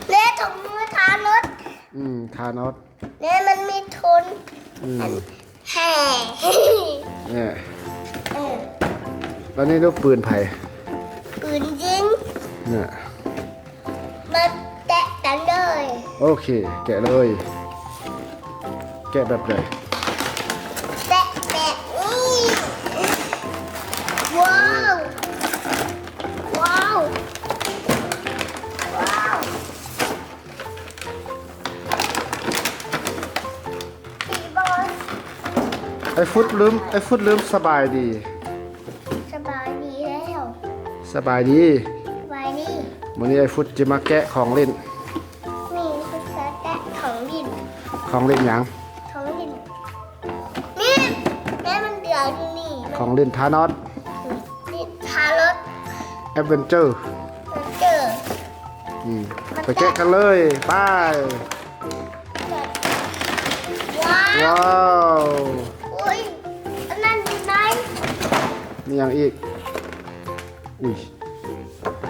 เล่ถุงมือทารถทานอสเล่มันมีทนแห่เนี่ยแล้วนี่ลูกปืนไผ่ปืนยิงเนี่ยมาแตะกันเลยโอเคแกะเลยแกะแบบไหนแตะแบบนี้ว้าวว้าวว้าวสีบอลไอ้ฟุตลืมสบายดีสบายดีแล้วสบายดีวันนี้ไอ้ฟุตจะมาแกะของเล่นนี่คือแกะของเล่นของเล่นยังของเล่นนี่แม่มันเดือดอยู่นี่ของเล่นทานอสนี่ทารถแอดเวนเจอร์ไปแกะกันเลยไปว้าวว้าวอุ้ยอันนั้นอยู่ไหนมีอย่างอีกอุ้ย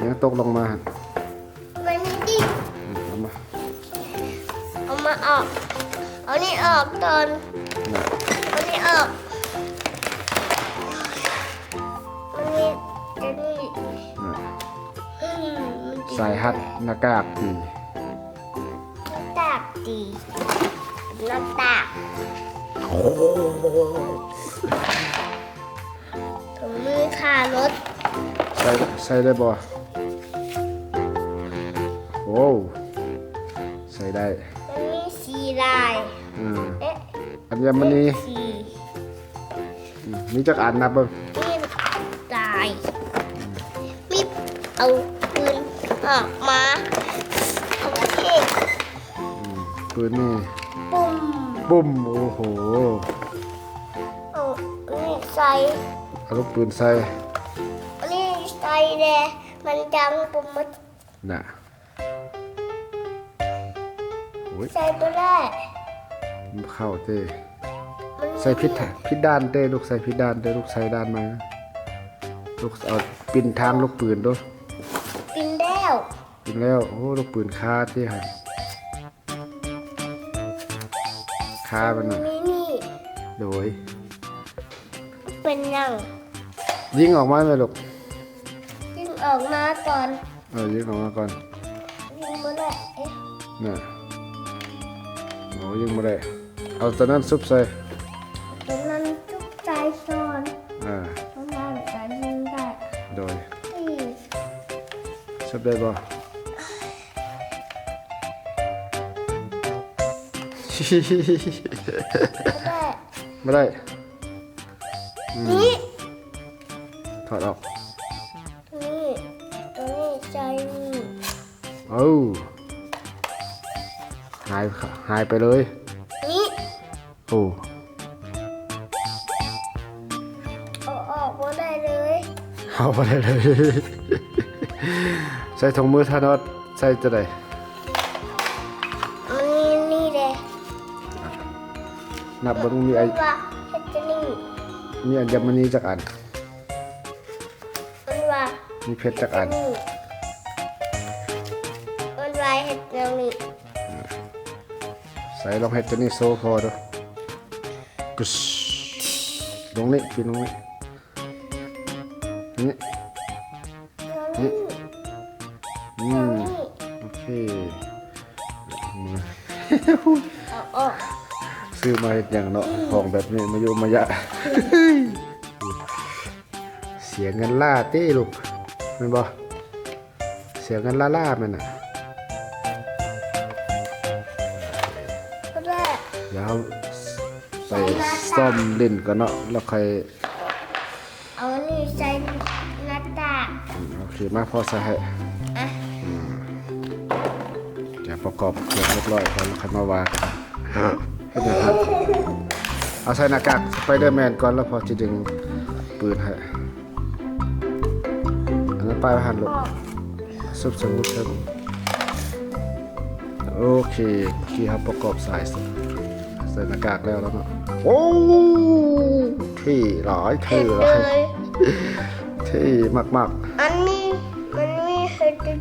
ยังตกลงมามันนี่ดิเอามาออกเอานี่ออกตอนเอานี่ออกมันนี่จะนี่ใส่ฮัดหน้ากากดีตากดีน้ำตากถุงมือขารถใส่ได้บ่โอ้ใส่ได้มันมีสีลายอันนี้มันนี่มีจักอันนับเบิ่งมีลายมีเอาปืนออกมาโอเคปืนนี่บุ้มโอ้โหนี่ใส่เอาลูกปืนใส่นี่ใส่เลยมันดังปุ่มมันน่ะใส่ตัวได้มันเข้าเต้ใส่พิษด้านเต้ลูกใส่พิษด้านเต้ลูกใส่ด้านมาลูกเอาปิ่นทางลูกปืนด้วยปิ่นแล้วโอ้ลูกปืนคาเต้หันคามันน่ะโดยเป็นยังยิงออกมาไหมลูกยิงออกมาก่อนยิงออกมาก่อนยิงมาได้น่ะโอ้ยิงมาได้เอาตอนนั้นซุปใส่ตอนนั้นซุปใจซ้อนตอนนั้นจะยิงได้โดยซุปได้บ่ไม่ได้นี่ถอดออกนี่ตัวนี้ใจนี่หายไปเลยนี่โอ้เอาออกมาได้เลยเอาไปเลยใส่ถุงมือทานอสใส่จะไหนนี่เลยนับบังมีไอมีอัญมณีจากอันมีเพชรจากอันเห็ดแนวนี้ใส่ลองเห็ดตัวนี้โซ่พอดูกุชลงนี่ปีนลงนี่โอเคซื้อมาอย่างเนาะของแบบนี้มายุมายะเสียเงินล่าเต้ลูกเห็นบ่เสียเงินล่ามันน่ะเดี๋ยวใส่ซ่อมเล่นก่อนเนาะแล้วใครเอานี่ใส่หน้าตาโอเคมาพอใส่ให้จะประกอบเครื่องเรียบร้อยก่อนแล้วค่อยมาวางให้เดี๋ยวครับเอาใส่หน้ากากสไปเดอร์แมนก่อนแล้วพอจะดึงปืนให้อันนั้นป้ายหันลงซุบสมุดครับโอเคที่ครับประกอบสายใส่หน้ากากแล้วเนาะโอ้ที่หลายเท่เลยที่มากอันนี้มันมีเห็ดด้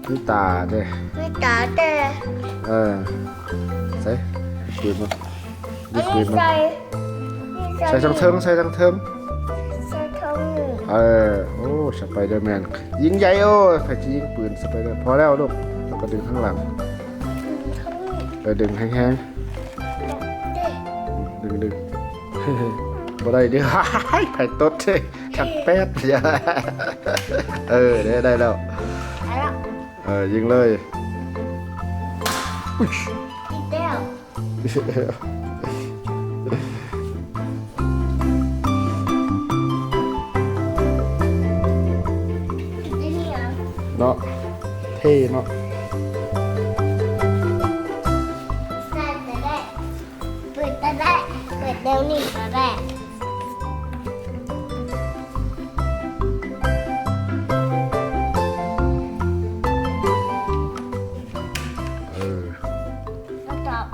วย มีตาเด้ ไม่ตาแต่ ใส่ปืนมา อั ยิ น งปื นี้ นมา ใส่ ใส่ทั้งเทิงใส่ทั้งเทิง ใส่ทองหนึ่ง โอ้สไปเดอร์แมนยิงใหญ่โอ้ใครจะยิงปืนสไปเดอร์พอแล้วลูกแล้วก็ดึงข้างหลัง ทองหนึ่ง ดึงแห้ง เด็ก ๆดึงบ่ได้เด้อ ไผ่ตดเด้ชักแป๊ดอย่าได้แล้ว แล้ว ยิงเลย อีกแล้วไอ้นี่อ่ะ เนาะเท่เนาะ ใส่แต่แรกเปิดแต่แรกเปิดเดี๋ยวนี้แต่แรก แล้วตอบ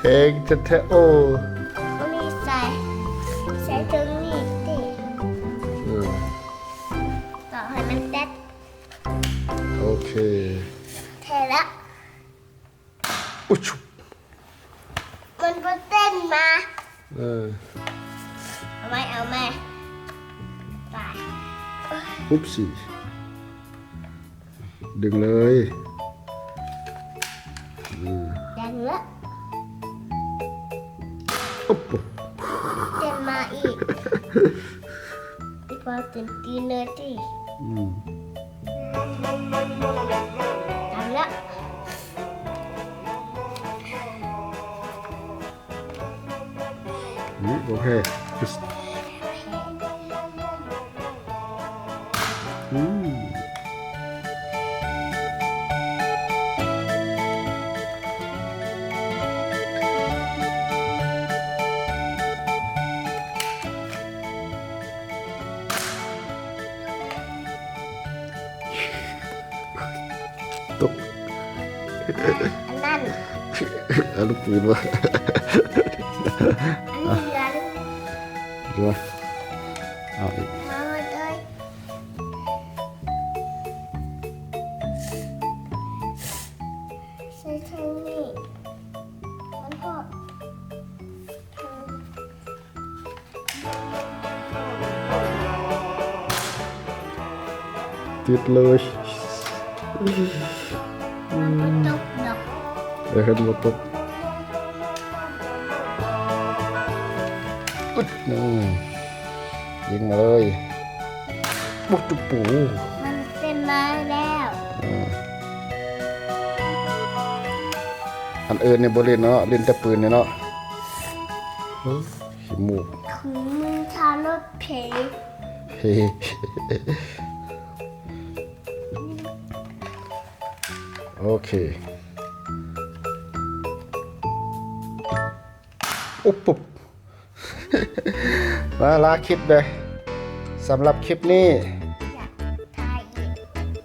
เฮงแท้ๆโอ้ ก็มีใส่ตรงนี้ดิ เออ ต่อให้มันแดด โอเค เทแล้ว อุ๊ยชุบ มันก็เต้นมา เออ เอาไหมตาย ปุ๊บสิดึงเลย ยังละ อุ๊บ เต้นมาอีกดีกว่าตื่นตีนเลยดิ อืม ทำแล้ว นี่โอเคอืมตก อันนั้น เอาลูกปืนวะ อันเหลือง ดูวะเอาอีก มาเลยใส่ทางนี้มันพอทาง ติดเลย มันก็ตกดอก เห็นหมดตกอุ๊ดนี่ยิงมาเลยปุ๊บตุ๊บปู มันเป็นมาแล้ว อันอื่นเนี่ยบริเล่นเนาะเล่นแต่ปืนเนี่ยเนาะเฮ้ยขี้มูก คือมือทารถเพล เฮ้โอเคอุ๊บปุ๊บ มาลาคลิปเลยสำหรับคลิปนี้ อยากทายอีก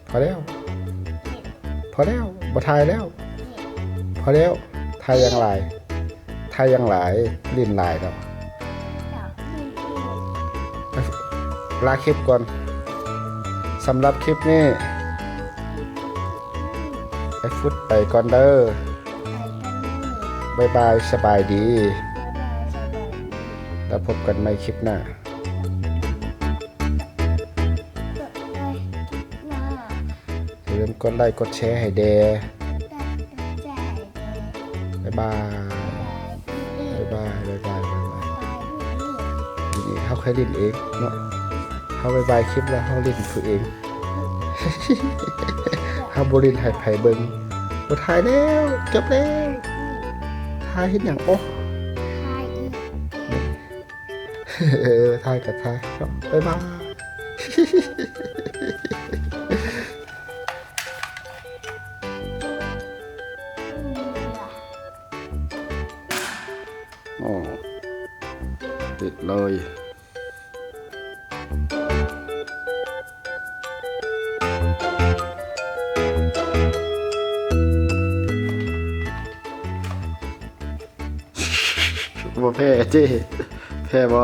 พอแล้ว อีก พอแล้วบ่ทายแล้ว อีก พอแล้วทายยังหลายทายยังหลายลิ้นหลายแล้ว อยากอีก ลาคลิปก่อนสำหรับคลิปนี้ไอ้ฟุตไปก่อนเด้อ ไปกันนี่ บ๊ายบายสบายดี บ๊ายบายสบายดี แล้วพบกันใหม่คลิปหน้า จบเลยหน้า อย่าลืมกดไลค์กดแชร์ให้แด ได้ใจเลย บ๊ายบาย บาย บ๊ายบายบ๊ายบายบ๊ายบาย บายนี่ นี่เขาเคยลิ้นเองเนาะเขาบ๊ายบายคลิปแล้วเขาลิ้นผู้เอง เขาบรินให้ไผเบิ่งบ่ถ่ายแล้วจบแล้วถ่ายเฮ็ดหยังโอ้ ทายอีก ถ่ายกับถ่ายครับบ๊ายบาย อ๋อติดเลยบ่แพ้เจ้แพ้บ่